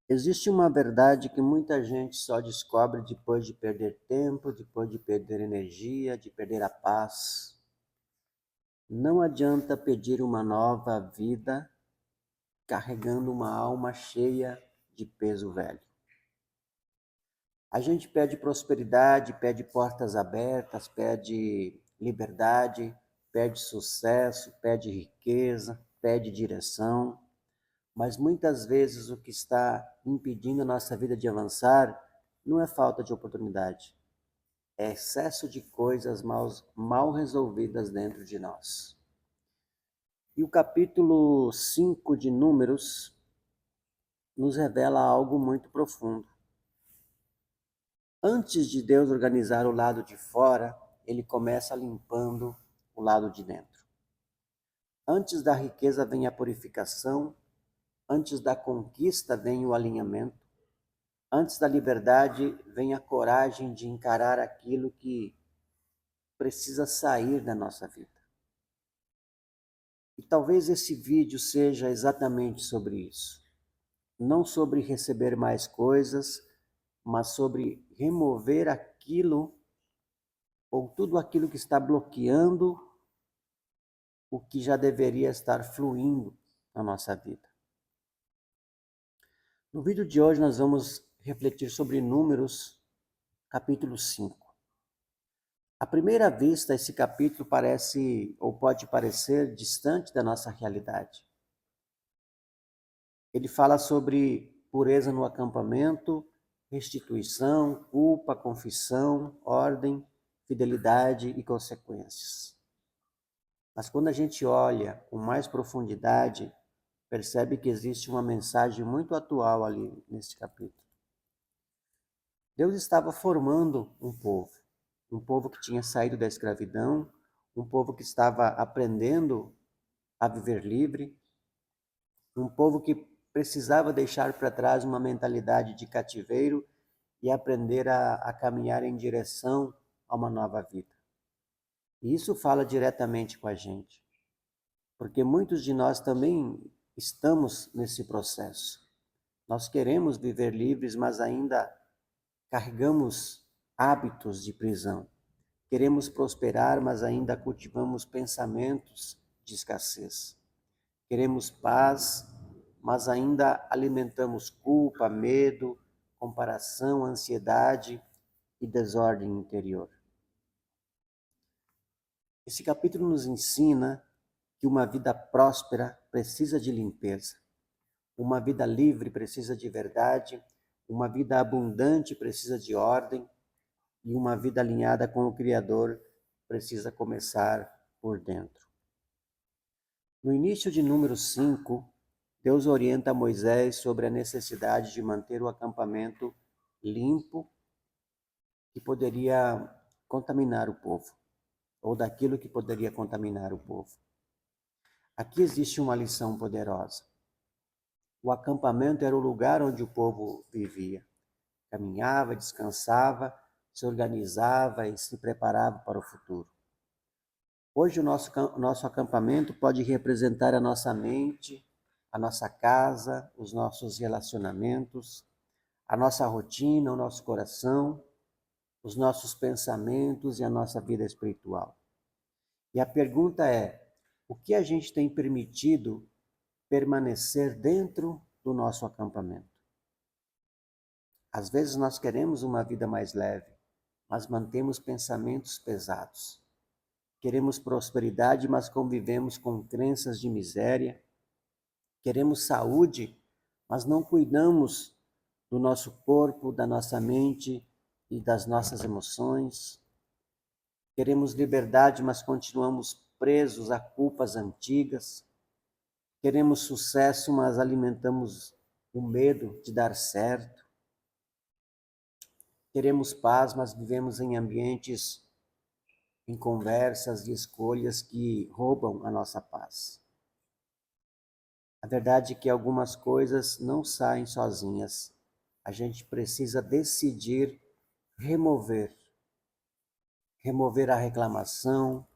Existe uma verdade que muita gente só descobre depois de perder tempo, depois de perder energia, de perder a paz. Não adianta pedir uma nova vida carregando uma alma cheia de peso velho. A gente pede prosperidade, pede portas abertas, pede liberdade, pede sucesso, pede riqueza, pede direção, mas muitas vezes o que está impedindo a nossa vida de avançar não é falta de oportunidade, é excesso de coisas mal resolvidas dentro de nós. E o capítulo 5 de Números nos revela algo muito profundo. Antes de Deus organizar o lado de fora, ele começa limpando o lado de dentro. Antes da riqueza vem a purificação, antes da conquista vem o alinhamento, antes da liberdade vem a coragem de encarar aquilo que precisa sair da nossa vida. E talvez esse vídeo seja exatamente sobre isso. Não sobre receber mais coisas, mas sobre remover aquilo ou tudo aquilo que está bloqueando o que já deveria estar fluindo na nossa vida. No vídeo de hoje nós vamos refletir sobre Números, capítulo 5. À primeira vista, esse capítulo parece ou pode parecer distante da nossa realidade. Ele fala sobre pureza no acampamento, restituição, culpa, confissão, ordem, fidelidade e consequências. Mas quando a gente olha com mais profundidade, percebe que existe uma mensagem muito atual ali nesse capítulo. Deus estava formando um povo que tinha saído da escravidão, um povo que estava aprendendo a viver livre, um povo que precisava deixar para trás uma mentalidade de cativeiro e aprender a caminhar em direção a uma nova vida. E isso fala diretamente com a gente, porque muitos de nós também estamos nesse processo. Nós queremos viver livres, mas ainda carregamos hábitos de prisão. Queremos prosperar, mas ainda cultivamos pensamentos de escassez. Queremos paz, mas ainda alimentamos culpa, medo, comparação, ansiedade e desordem interior. Esse capítulo nos ensina que uma vida próspera precisa de limpeza, uma vida livre precisa de verdade, uma vida abundante precisa de ordem e uma vida alinhada com o Criador precisa começar por dentro. No início de número 5, Deus orienta Moisés sobre a necessidade de manter o acampamento limpo que poderia contaminar o povo, ou daquilo que poderia contaminar o povo. Aqui existe uma lição poderosa. O acampamento era o lugar onde o povo vivia. Caminhava, descansava, se organizava e se preparava para o futuro. Hoje o nosso acampamento pode representar a nossa mente, a nossa casa, os nossos relacionamentos, a nossa rotina, o nosso coração, os nossos pensamentos e a nossa vida espiritual. E a pergunta é: o que a gente tem permitido permanecer dentro do nosso acampamento? Às vezes nós queremos uma vida mais leve, mas mantemos pensamentos pesados. Queremos prosperidade, mas convivemos com crenças de miséria. Queremos saúde, mas não cuidamos do nosso corpo, da nossa mente e das nossas emoções. Queremos liberdade, mas continuamos presos a culpas antigas. Queremos sucesso, mas alimentamos o medo de dar certo. Queremos paz, mas vivemos em ambientes, em conversas e escolhas que roubam a nossa paz. A verdade é que algumas coisas não saem sozinhas. A gente precisa decidir remover. Remover a reclamação,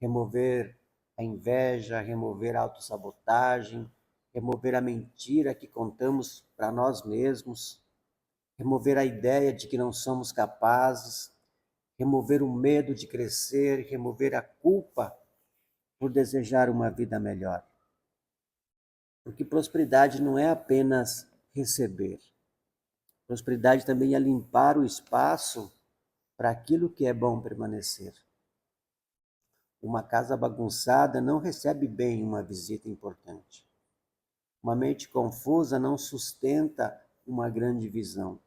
remover a inveja, remover a autossabotagem, remover a mentira que contamos para nós mesmos, remover a ideia de que não somos capazes, remover o medo de crescer, remover a culpa por desejar uma vida melhor. Porque prosperidade não é apenas receber. Prosperidade também é limpar o espaço para aquilo que é bom permanecer. Uma casa bagunçada não recebe bem uma visita importante. Uma mente confusa não sustenta uma grande visão.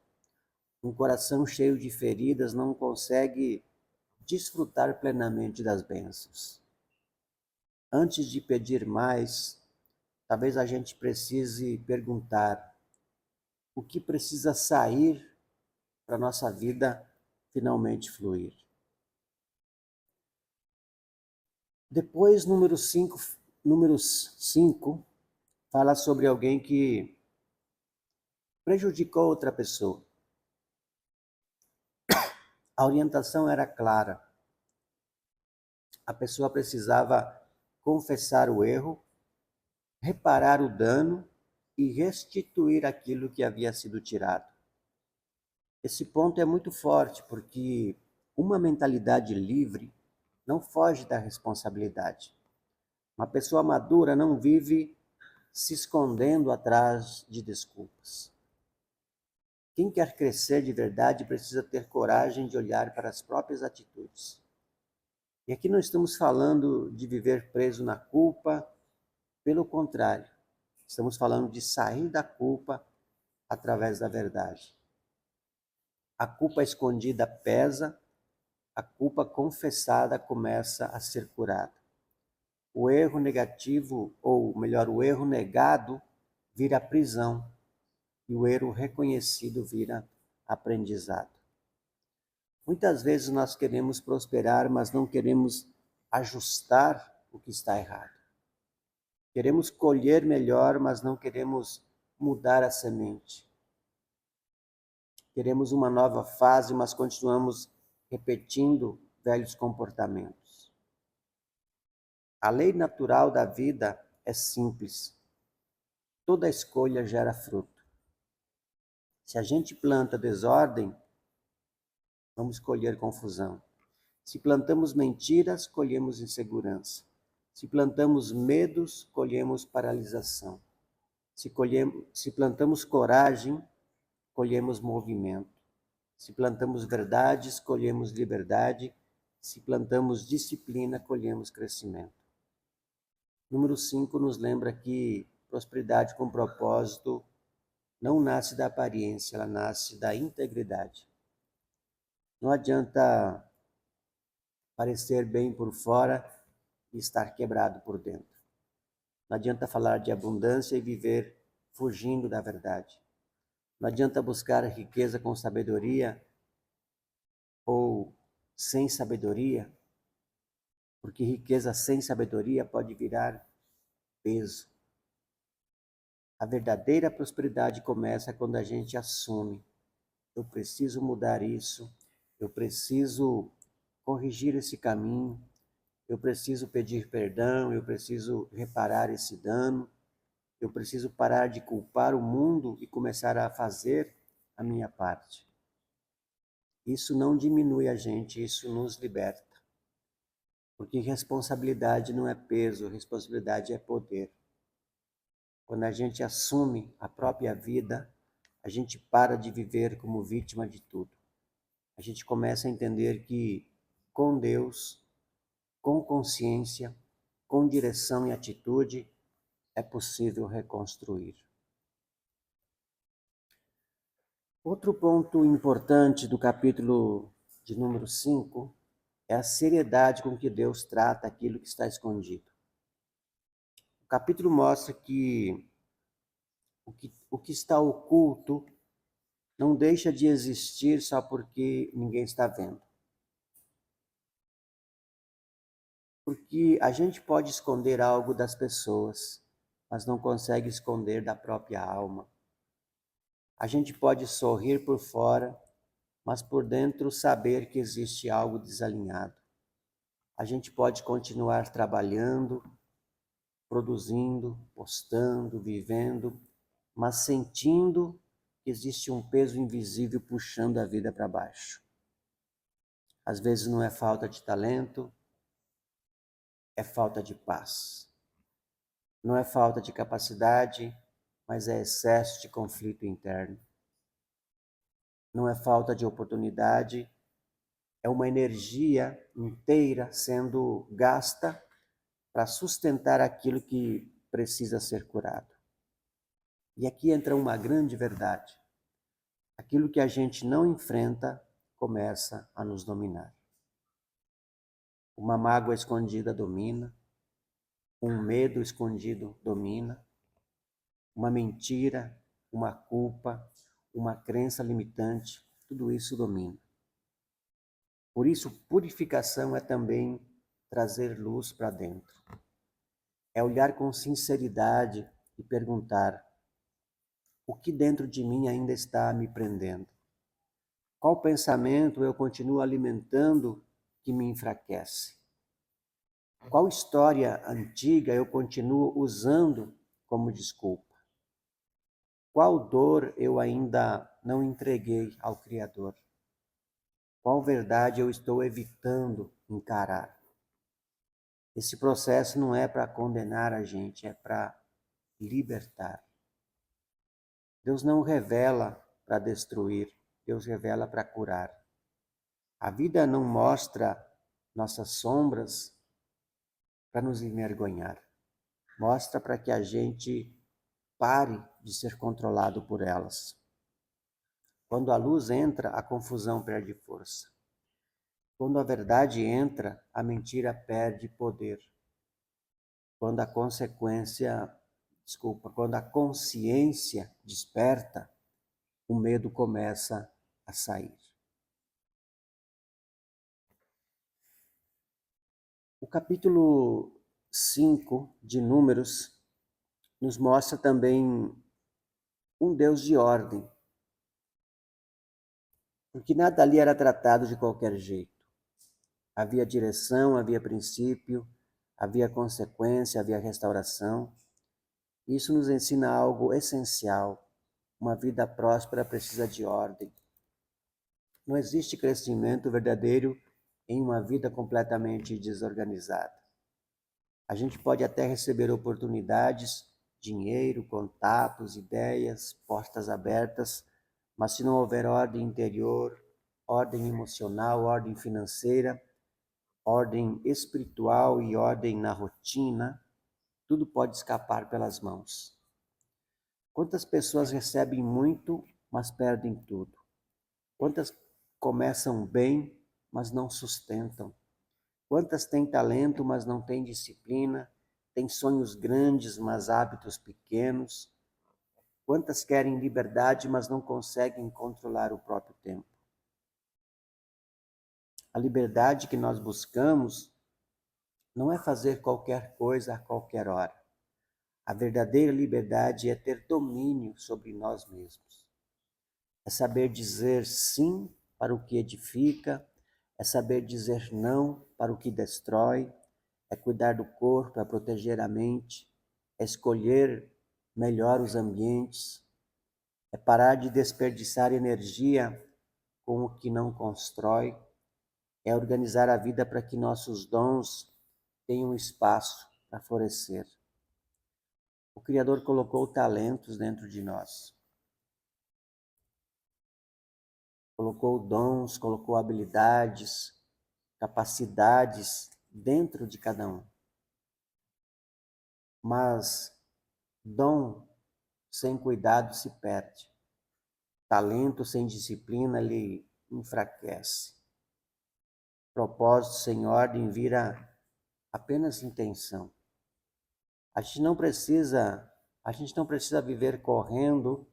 Um coração cheio de feridas não consegue desfrutar plenamente das bênçãos. Antes de pedir mais, talvez a gente precise perguntar o que precisa sair para a nossa vida finalmente fluir. Depois, número 5 fala sobre alguém que prejudicou outra pessoa. A orientação era clara. A pessoa precisava confessar o erro, reparar o dano e restituir aquilo que havia sido tirado. Esse ponto é muito forte, porque uma mentalidade livre não foge da responsabilidade. Uma pessoa madura não vive se escondendo atrás de desculpas. Quem quer crescer de verdade precisa ter coragem de olhar para as próprias atitudes. E aqui não estamos falando de viver preso na culpa, pelo contrário, estamos falando de sair da culpa através da verdade. A culpa escondida pesa, a culpa confessada começa a ser curada. O erro negativo, ou melhor, o erro negado vira prisão e o erro reconhecido vira aprendizado. Muitas vezes nós queremos prosperar, mas não queremos ajustar o que está errado. Queremos colher melhor, mas não queremos mudar a semente. Queremos uma nova fase, mas continuamos repetindo velhos comportamentos. A lei natural da vida é simples. Toda escolha gera fruto. Se a gente planta desordem, vamos colher confusão. Se plantamos mentiras, colhemos insegurança. Se plantamos medos, colhemos paralisação. Se plantamos coragem, colhemos movimento. Se plantamos verdades, colhemos liberdade. Se plantamos disciplina, colhemos crescimento. Número 5 nos lembra que prosperidade com propósito não nasce da aparência, ela nasce da integridade. Não adianta parecer bem por fora e estar quebrado por dentro. Não adianta falar de abundância e viver fugindo da verdade. Não adianta buscar a riqueza com sabedoria ou sem sabedoria, porque riqueza sem sabedoria pode virar peso. A verdadeira prosperidade começa quando a gente assume: eu preciso mudar isso, eu preciso corrigir esse caminho, eu preciso pedir perdão, eu preciso reparar esse dano, eu preciso parar de culpar o mundo e começar a fazer a minha parte. Isso não diminui a gente, isso nos liberta. Porque responsabilidade não é peso, responsabilidade é poder. Quando a gente assume a própria vida, a gente para de viver como vítima de tudo. A gente começa a entender que com Deus, com consciência, com direção e atitude, é possível reconstruir. Outro ponto importante do capítulo de número 5 é a seriedade com que Deus trata aquilo que está escondido. O capítulo mostra que o que está oculto não deixa de existir só porque ninguém está vendo. Porque a gente pode esconder algo das pessoas, mas não consegue esconder da própria alma. A gente pode sorrir por fora, mas por dentro saber que existe algo desalinhado. A gente pode continuar trabalhando, produzindo, postando, vivendo, mas sentindo que existe um peso invisível puxando a vida para baixo. Às vezes não é falta de talento, é falta de paz. Não é falta de capacidade, mas é excesso de conflito interno. Não é falta de oportunidade, é uma energia inteira sendo gasta para sustentar aquilo que precisa ser curado. E aqui entra uma grande verdade. Aquilo que a gente não enfrenta começa a nos dominar. Uma mágoa escondida domina, um medo escondido domina, uma mentira, uma culpa, uma crença limitante, tudo isso domina. Por isso, purificação é também trazer luz para dentro. É olhar com sinceridade e perguntar: o que dentro de mim ainda está me prendendo? Qual pensamento eu continuo alimentando que me enfraquece? Qual história antiga eu continuo usando como desculpa? Qual dor eu ainda não entreguei ao Criador? Qual verdade eu estou evitando encarar? Esse processo não é para condenar a gente, é para libertar. Deus não revela para destruir, Deus revela para curar. A vida não mostra nossas sombras para nos envergonhar. Mostra para que a gente pare de ser controlado por elas. Quando a luz entra, a confusão perde força. Quando a verdade entra, a mentira perde poder. Quando a quando a consciência desperta, o medo começa a sair. O capítulo 5 de Números nos mostra também um Deus de ordem, porque nada ali era tratado de qualquer jeito. Havia direção, havia princípio, havia consequência, havia restauração. Isso nos ensina algo essencial. Uma vida próspera precisa de ordem. Não existe crescimento verdadeiro em uma vida completamente desorganizada. A gente pode até receber oportunidades, dinheiro, contatos, ideias, portas abertas, mas se não houver ordem interior, ordem emocional, ordem financeira, ordem espiritual e ordem na rotina, tudo pode escapar pelas mãos. Quantas pessoas recebem muito, mas perdem tudo? Quantas começam bem, mas não sustentam? Quantas têm talento, mas não têm disciplina? Têm sonhos grandes, mas hábitos pequenos? Quantas querem liberdade, mas não conseguem controlar o próprio tempo? A liberdade que nós buscamos não é fazer qualquer coisa a qualquer hora. A verdadeira liberdade é ter domínio sobre nós mesmos. É saber dizer sim para o que edifica, é saber dizer não para o que destrói, é cuidar do corpo, é proteger a mente, é escolher melhor os ambientes, é parar de desperdiçar energia com o que não constrói, é organizar a vida para que nossos dons tenham espaço para florescer. O Criador colocou talentos dentro de nós. Colocou dons, colocou habilidades, capacidades dentro de cada um. Mas dom sem cuidado se perde. Talento sem disciplina ele enfraquece. Propósito sem ordem vira apenas intenção. A gente não precisa viver correndo,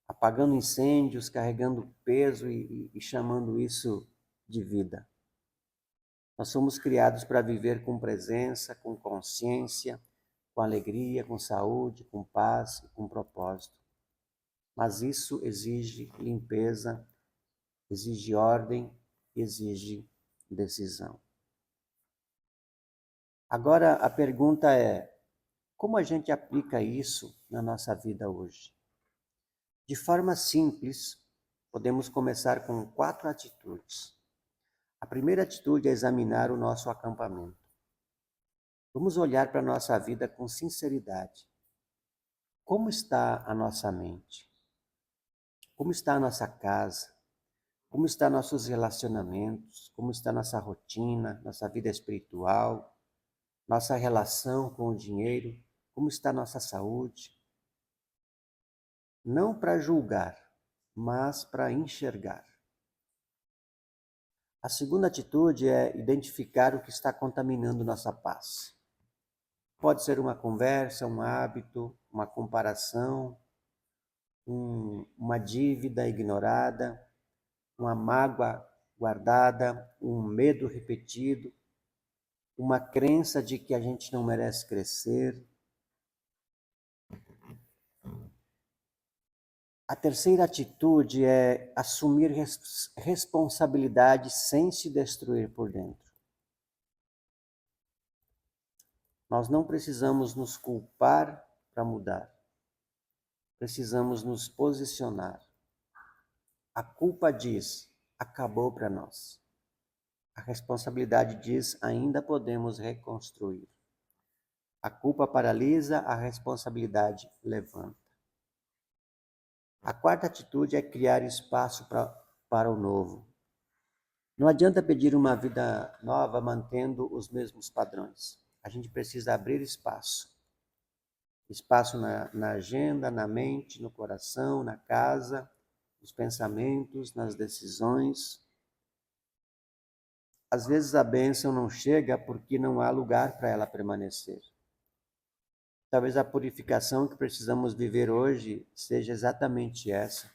apagando incêndios, carregando peso e chamando isso de vida. Nós somos criados para viver com presença, com consciência, com alegria, com saúde, com paz e com propósito. Mas isso exige limpeza, exige ordem, exige decisão. Agora a pergunta é: Como a gente aplica isso na nossa vida hoje? De forma simples, podemos começar com 4 atitudes. A primeira atitude é examinar o nosso acampamento. Vamos olhar para a nossa vida com sinceridade. Como está a nossa mente? Como está a nossa casa? Como estão nossos relacionamentos? Como está nossa rotina, nossa vida espiritual, nossa relação com o dinheiro? Como está nossa saúde? Não para julgar, mas para enxergar. A segunda atitude é identificar o que está contaminando nossa paz. Pode ser uma conversa, um hábito, uma comparação, uma dívida ignorada, uma mágoa guardada, um medo repetido, uma crença de que a gente não merece crescer. A terceira atitude é assumir responsabilidade sem se destruir por dentro. Nós não precisamos nos culpar para mudar. Precisamos nos posicionar. A culpa diz, acabou para nós. A responsabilidade diz, ainda podemos reconstruir. A culpa paralisa, a responsabilidade levanta. A quarta atitude é criar espaço para o novo. Não adianta pedir uma vida nova mantendo os mesmos padrões. A gente precisa abrir espaço. Espaço na agenda, na mente, no coração, na casa, nos pensamentos, nas decisões. Às vezes a bênção não chega porque não há lugar para ela permanecer. Talvez a purificação que precisamos viver hoje seja exatamente essa.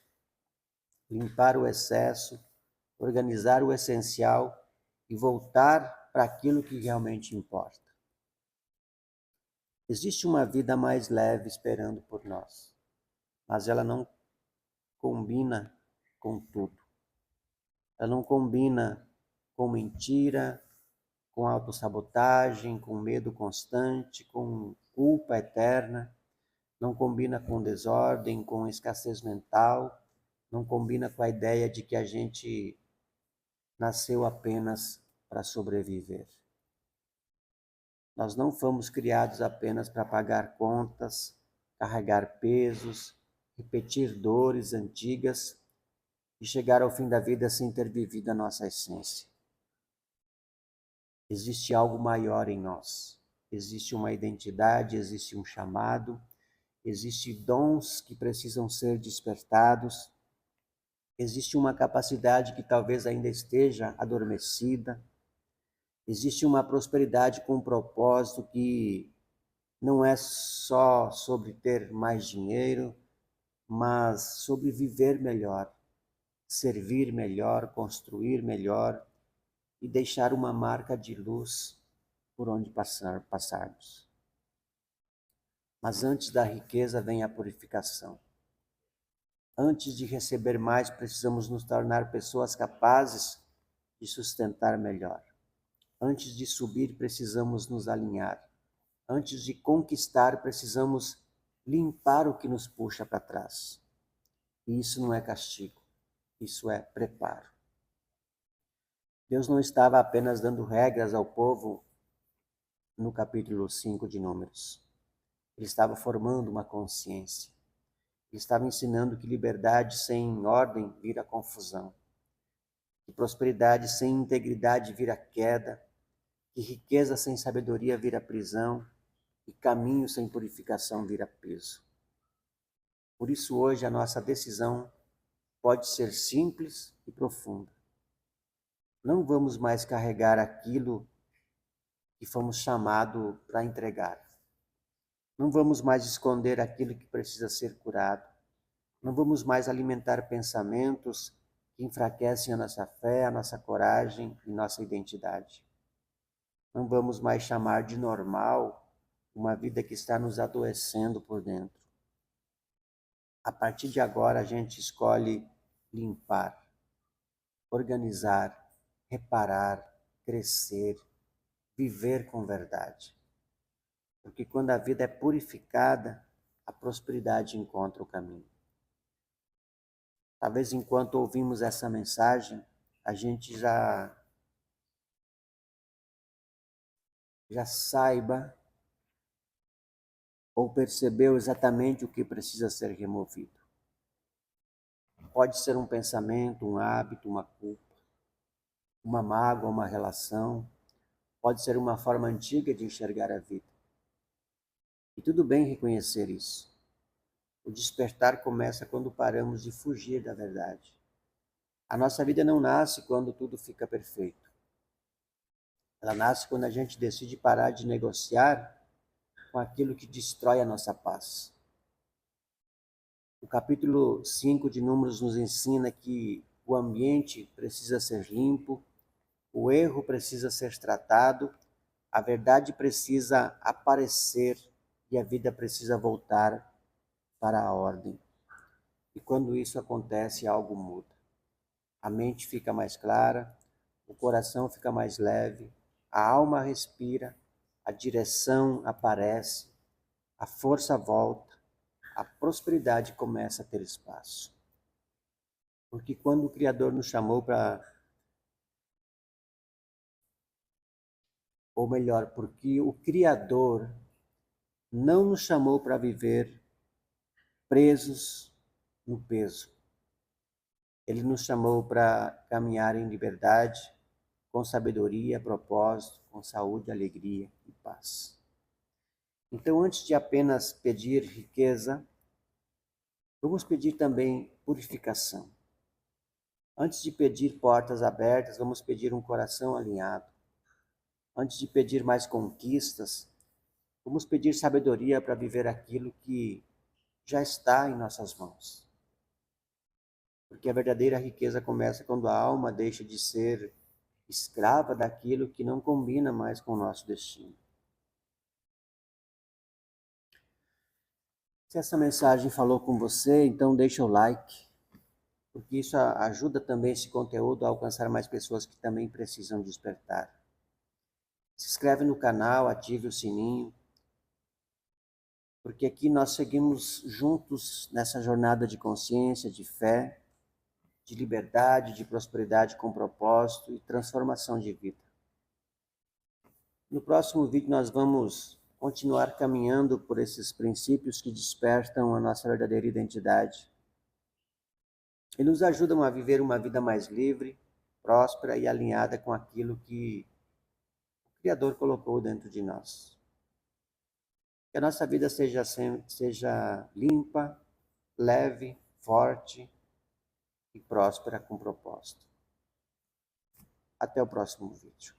Limpar o excesso, organizar o essencial e voltar para aquilo que realmente importa. Existe uma vida mais leve esperando por nós, mas ela não combina com tudo. Ela não combina com mentira, com autossabotagem, com medo constante, com culpa eterna. Não combina com desordem, com escassez mental. Não combina com a ideia de que a gente nasceu apenas para sobreviver. Nós não fomos criados apenas para pagar contas, carregar pesos, repetir dores antigas e chegar ao fim da vida sem ter vivido a nossa essência. Existe algo maior em nós. Existe uma identidade, existe um chamado, existem dons que precisam ser despertados, existe uma capacidade que talvez ainda esteja adormecida, existe uma prosperidade com um propósito que não é só sobre ter mais dinheiro, mas sobre viver melhor, servir melhor, construir melhor e deixar uma marca de luz por onde passarmos. Mas antes da riqueza vem a purificação. Antes de receber mais, precisamos nos tornar pessoas capazes de sustentar melhor. Antes de subir, precisamos nos alinhar. Antes de conquistar, precisamos limpar o que nos puxa para trás. E isso não é castigo, isso é preparo. Deus não estava apenas dando regras ao povo no capítulo 5 de Números. Ele estava formando uma consciência. Ele estava ensinando que liberdade sem ordem vira confusão, que prosperidade sem integridade vira queda, que riqueza sem sabedoria vira prisão e caminho sem purificação vira peso. Por isso hoje a nossa decisão pode ser simples e profunda. Não vamos mais carregar aquilo que fomos chamados para entregar. Não vamos mais esconder aquilo que precisa ser curado. Não vamos mais alimentar pensamentos que enfraquecem a nossa fé, a nossa coragem e nossa identidade. Não vamos mais chamar de normal uma vida que está nos adoecendo por dentro. A partir de agora a gente escolhe limpar, organizar, reparar, crescer, viver com verdade. Porque quando a vida é purificada, a prosperidade encontra o caminho. Talvez enquanto ouvimos essa mensagem, a gente já saiba ou percebeu exatamente o que precisa ser removido. Pode ser um pensamento, um hábito, uma culpa, uma mágoa, uma relação. Pode ser uma forma antiga de enxergar a vida. E tudo bem reconhecer isso. O despertar começa quando paramos de fugir da verdade. A nossa vida não nasce quando tudo fica perfeito. Ela nasce quando a gente decide parar de negociar com aquilo que destrói a nossa paz. O capítulo 5 de Números nos ensina que o ambiente precisa ser limpo, o erro precisa ser tratado, a verdade precisa aparecer e a vida precisa voltar para a ordem. E quando isso acontece, algo muda. A mente fica mais clara, o coração fica mais leve, a alma respira, a direção aparece, a força volta, a prosperidade começa a ter espaço. Porque quando o Criador nos chamou para... Ou melhor, porque o Criador não nos chamou para viver presos no peso. Ele nos chamou para caminhar em liberdade, com sabedoria, propósito, com saúde, alegria e paz. Então, antes de apenas pedir riqueza, vamos pedir também purificação. Antes de pedir portas abertas, vamos pedir um coração alinhado. Antes de pedir mais conquistas, vamos pedir sabedoria para viver aquilo que já está em nossas mãos. Porque a verdadeira riqueza começa quando a alma deixa de ser escrava daquilo que não combina mais com o nosso destino. Se essa mensagem falou com você, então deixa o like, porque isso ajuda também esse conteúdo a alcançar mais pessoas que também precisam despertar. Se inscreve no canal, ative o sininho, porque aqui nós seguimos juntos nessa jornada de consciência, de fé, de liberdade, de prosperidade com propósito e transformação de vida. No próximo vídeo nós vamos continuar caminhando por esses princípios que despertam a nossa verdadeira identidade e nos ajudam a viver uma vida mais livre, próspera e alinhada com aquilo que o Criador colocou dentro de nós. Que a nossa vida seja limpa, leve, forte e próspera com propósito. Até o próximo vídeo.